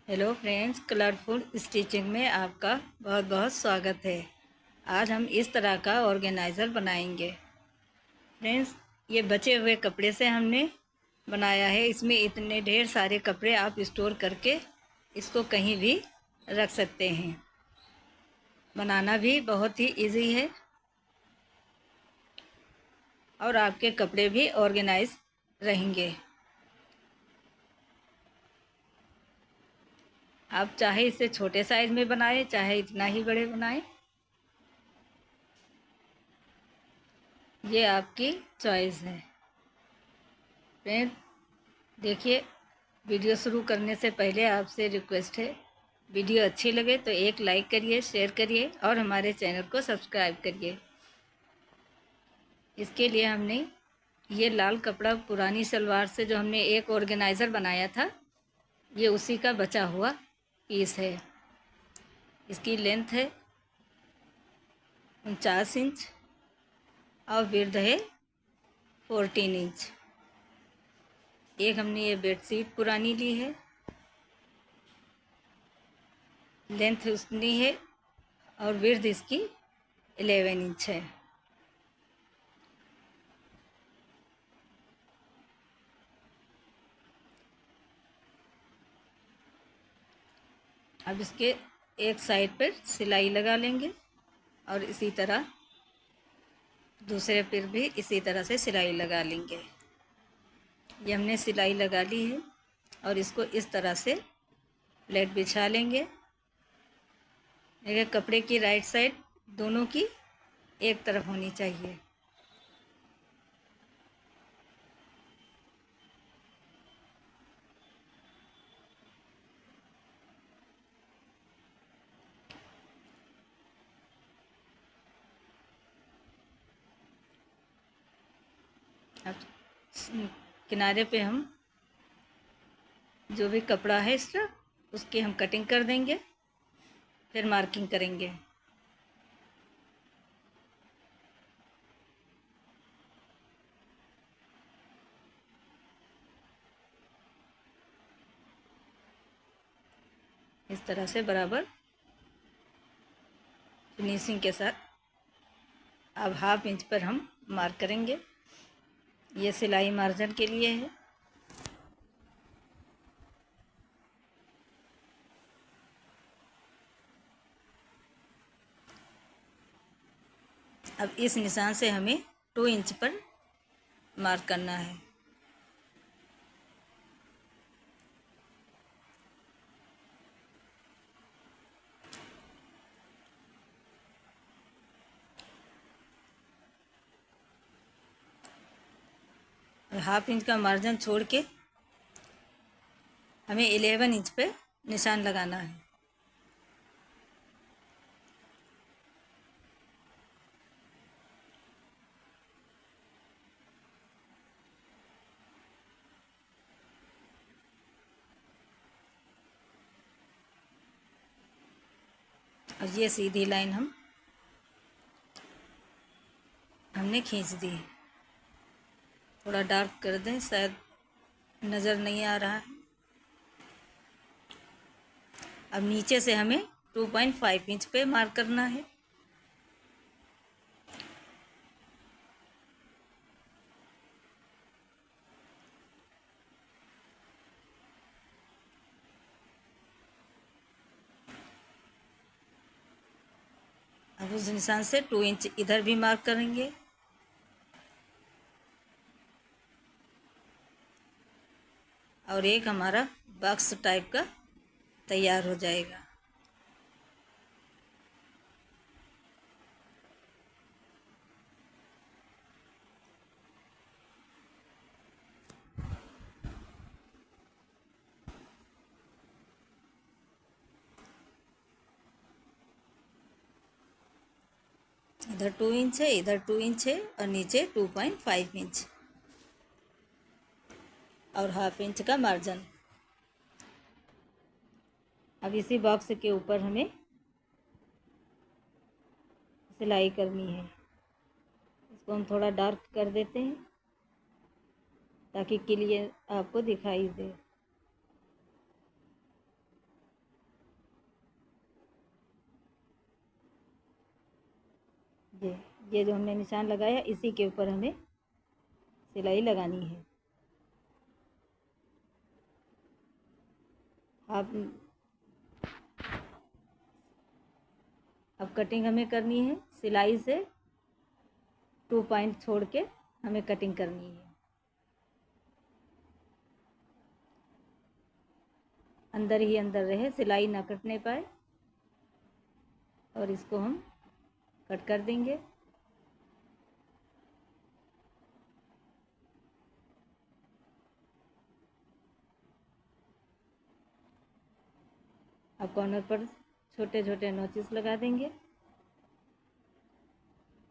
Hello friends, colourful stitching में आपका बहुत बहुत स्वागत है। आज हम इस तरह का ऑर्गेनाइज़र बनाएंगे। फ्रेंड्स, ये बचे हुए कपड़े से हमने बनाया है। इसमें इतने ढेर सारे कपड़े आप स्टोर करके इसको कहीं भी रख सकते हैं। बनाना भी बहुत ही इजी है और आपके कपड़े भी ऑर्गेनाइज रहेंगे। आप चाहे इसे छोटे साइज़ में बनाएं, चाहे इतना ही बड़े बनाएं, ये आपकी चॉइस है। फ्रेंड, देखिए, वीडियो शुरू करने से पहले आपसे रिक्वेस्ट है, वीडियो अच्छी लगे तो एक लाइक करिए, शेयर करिए और हमारे चैनल को सब्सक्राइब करिए। इसके लिए हमने ये लाल कपड़ा पुरानी सलवार से जो हमने एक ऑर्गेनाइज़र बनाया था, ये उसी का बचा हुआ पीस है। इसकी लेंथ है 49 इंच और विड्थ है 14 इंच। एक हमने ये बेडशीट पुरानी ली है, लेंथ उतनी है और विड्थ इसकी 11 इंच है। अब इसके एक साइड पर सिलाई लगा लेंगे और इसी तरह दूसरे पर भी इसी तरह से सिलाई लगा लेंगे। ये हमने सिलाई लगा ली है और इसको इस तरह से प्लेट बिछा लेंगे। एक कपड़े की राइट साइड दोनों की एक तरफ होनी चाहिए। अब किनारे पे हम जो भी कपड़ा है इसका, उसकी हम कटिंग कर देंगे, फिर मार्किंग करेंगे। इस तरह से बराबर फिनिशिंग के साथ अब हाफ इंच पर हम मार्क करेंगे। ये सिलाई मार्जिन के लिए है। अब इस निशान से हमें 2 इंच पर मार्क करना है। हाफ इंच का मार्जिन छोड़ के हमें 11 इंच पे निशान लगाना है। और ये सीधी लाइन हमने खींच दी। थोड़ा डार्क कर दें, शायद नज़र नहीं आ रहा है। अब नीचे से हमें 2.5 इंच पे मार्क करना है। अब उस निशान से 2 इंच इधर भी मार्क करेंगे। और एक हमारा बॉक्स टाइप का तैयार हो जाएगा। इधर 2 इंच है, इधर 2 इंच है और नीचे 2.5 इंच और हाफ इंच का मार्जिन। अब इसी बॉक्स के ऊपर हमें सिलाई करनी है। इसको हम थोड़ा डार्क कर देते हैं ताकि क्लियर आपको दिखाई दे। ये जो हमने निशान लगाया इसी के ऊपर हमें सिलाई लगानी है। अब कटिंग हमें करनी है सिलाई से 2 पॉइंट छोड़ के हमें कटिंग करनी है। अंदर ही अंदर रहे, सिलाई ना कटने पाए, और इसको हम कट कर देंगे। अब कॉर्नर पर छोटे छोटे नोचेस लगा देंगे।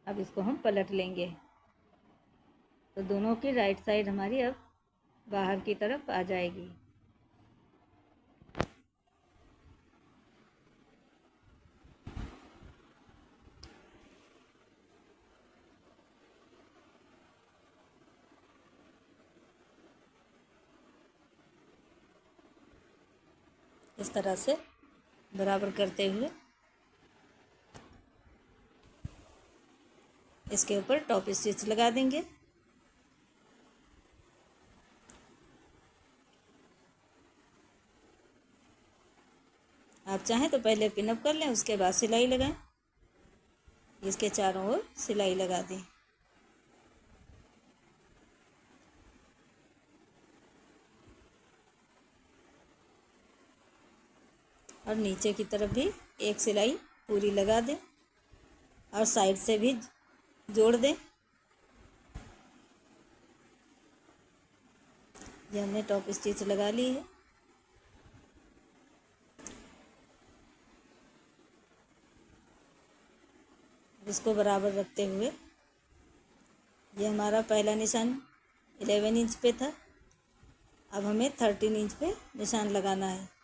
अब इसको हम पलट लेंगे तो दोनों की राइट साइड हमारी अब बाहर की तरफ आ जाएगी। इस तरह से बराबर करते हुए इसके ऊपर टॉप स्टिच लगा देंगे। आप चाहें तो पहले पिनअप कर लें, उसके बाद सिलाई लगाएं। इसके चारों ओर सिलाई लगा दें। और नीचे की तरफ भी एक सिलाई पूरी लगा दें और साइड से भी जोड़ दें। ये हमने टॉप स्टिच लगा ली है। इसको बराबर रखते हुए ये हमारा पहला निशान 11 इंच पे था। अब हमें 13 इंच पे निशान लगाना है।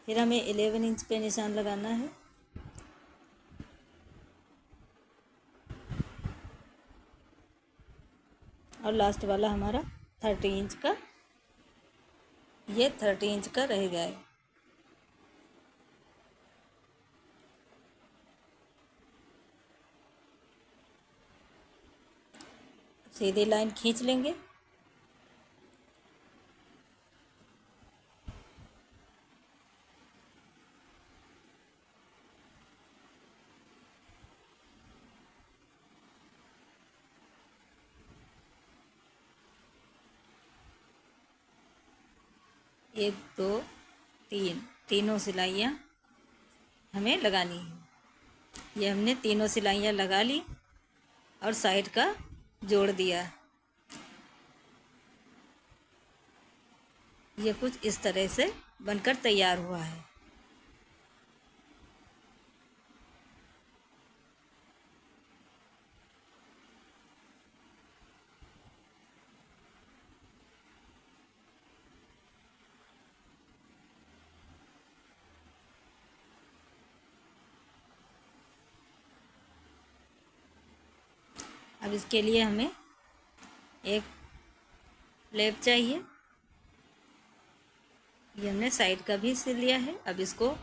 फिर हमें 11 इंच पे निशान लगाना है। और लास्ट वाला हमारा 30 इंच का, ये 30 इंच का रह गया है। सीधी लाइन खींच लेंगे। एक दो तीन, तीनों सिलाइयाँ हमें लगानी है। ये हमने तीनों सिलाइयाँ लगा ली और साइड का जोड़ दिया। ये कुछ इस तरह से बनकर तैयार हुआ है। अब इसके लिए हमें एक फ्लैप चाहिए। ये हमने साइड का भी सिल लिया है। अब इसको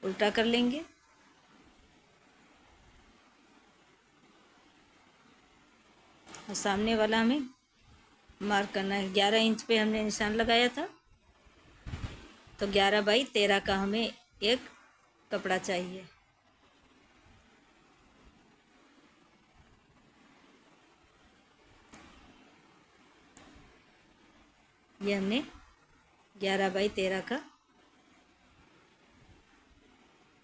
उल्टा कर लेंगे। और सामने वाला हमें मार्क करना है। 11 इंच पे हमने निशान लगाया था, तो 11 बाई 13 का हमें एक कपड़ा चाहिए। ये हमने 11 बाई 13 का,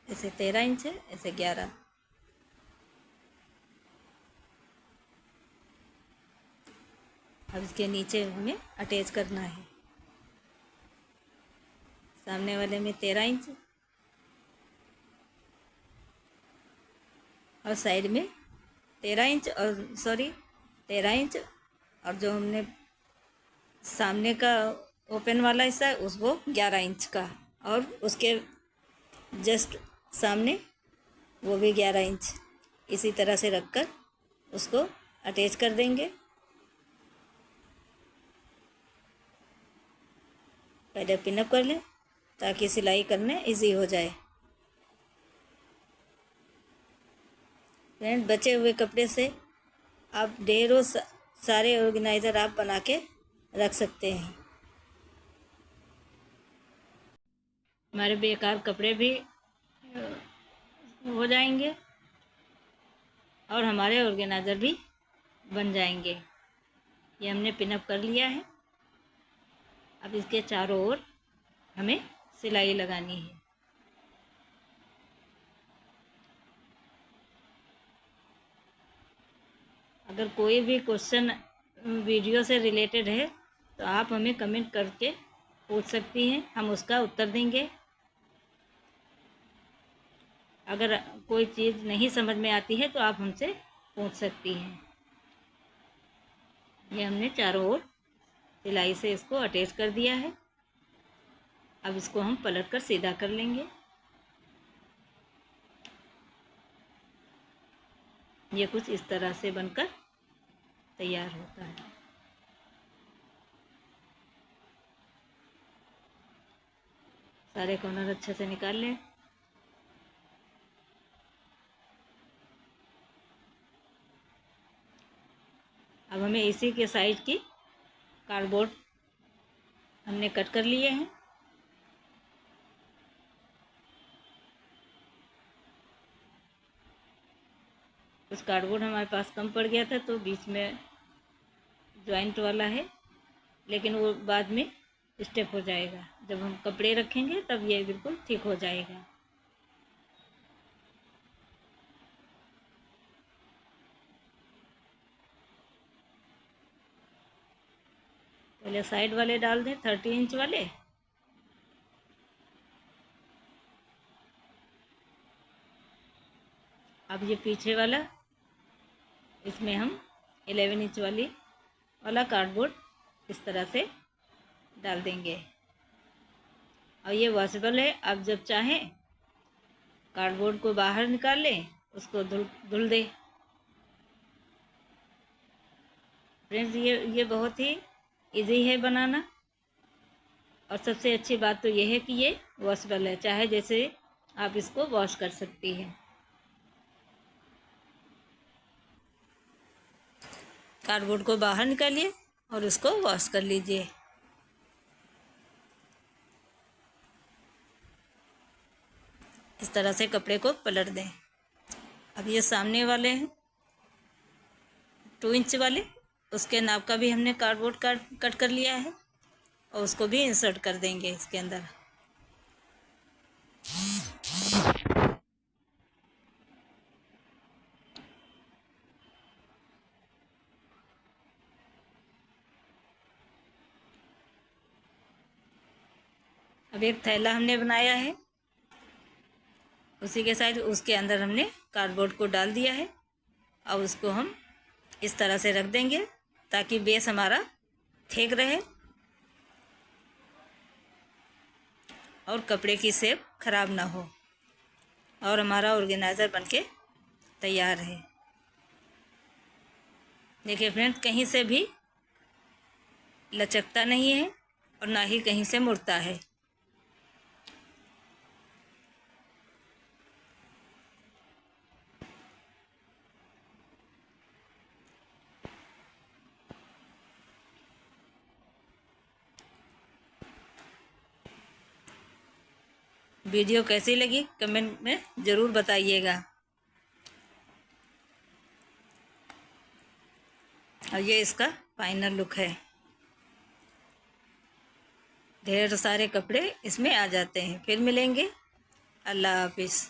ऐसे 13 इंच है, ऐसे 11। अब इसके नीचे हमें अटैच करना है। सामने वाले में 13 इंच और साइड में 13 इंच, और 13 इंच, और जो हमने सामने का ओपन वाला हिस्सा है उसको 11 इंच का, और उसके जस्ट सामने वो भी 11 इंच। इसी तरह से रखकर उसको अटैच कर देंगे। पहले पिनअप कर लें ताकि सिलाई करने इजी हो जाए। फ्रेंड, बचे हुए कपड़े से आप ढेरों सारे ऑर्गेनाइज़र आप बना के रख सकते हैं। हमारे बेकार कपड़े भी हो जाएंगे और हमारे ऑर्गेनाइज़र भी बन जाएंगे। ये हमने पिनअप कर लिया है। अब इसके चारों ओर हमें सिलाई लगानी है। अगर कोई भी क्वेश्चन वीडियो से रिलेटेड है तो आप हमें कमेंट करके पूछ सकती हैं, हम उसका उत्तर देंगे। अगर कोई चीज़ नहीं समझ में आती है तो आप हमसे पूछ सकती हैं। ये हमने चारों ओर सिलाई से इसको अटैच कर दिया है। अब इसको हम पलट कर सीधा कर लेंगे। ये कुछ इस तरह से बनकर तैयार होता है। सारे कॉर्नर अच्छे से निकाल लें। अब हमें इसी के साइज की कार्डबोर्ड हमने कट कर लिए हैं। कुछ कार्डबोर्ड हमारे पास कम पड़ गया था तो बीच में जॉइंट वाला है, लेकिन वो बाद में स्टेप हो जाएगा। जब हम कपड़े रखेंगे तब ये बिल्कुल ठीक हो जाएगा। पहले साइड वाले डाल दें 30 इंच वाले। अब ये पीछे वाला, इसमें हम 11 इंच वाला कार्डबोर्ड इस तरह से डाल देंगे। और ये वॉशेबल है। आप जब चाहें कार्डबोर्ड को बाहर निकाल लें, उसको धुल दें। फ्रेंड्स, ये बहुत ही इजी है बनाना। और सबसे अच्छी बात तो ये है कि ये वॉशेबल है, चाहे जैसे आप इसको वॉश कर सकती हैं। कार्डबोर्ड को बाहर निकालिए और उसको वॉश कर लीजिए। इस तरह से कपड़े को पलट दें। अब ये सामने वाले हैं 2 इंच वाले, उसके नाप का भी हमने कार्डबोर्ड कट कर लिया है और उसको भी इंसर्ट कर देंगे इसके अंदर। अब एक थैला हमने बनाया है, उसी के साइड उसके अंदर हमने कार्डबोर्ड को डाल दिया है और उसको हम इस तरह से रख देंगे ताकि बेस हमारा ठीक रहे और कपड़े की शेप खराब ना हो और हमारा ऑर्गेनाइज़र बनके तैयार है। देखिए फ्रेंड्स, कहीं से भी लचकता नहीं है और ना ही कहीं से मुड़ता है। वीडियो कैसी लगी कमेंट में ज़रूर बताइएगा। और ये इसका फाइनल लुक है। ढेर सारे कपड़े इसमें आ जाते हैं। फिर मिलेंगे। अल्लाह हाफिज़।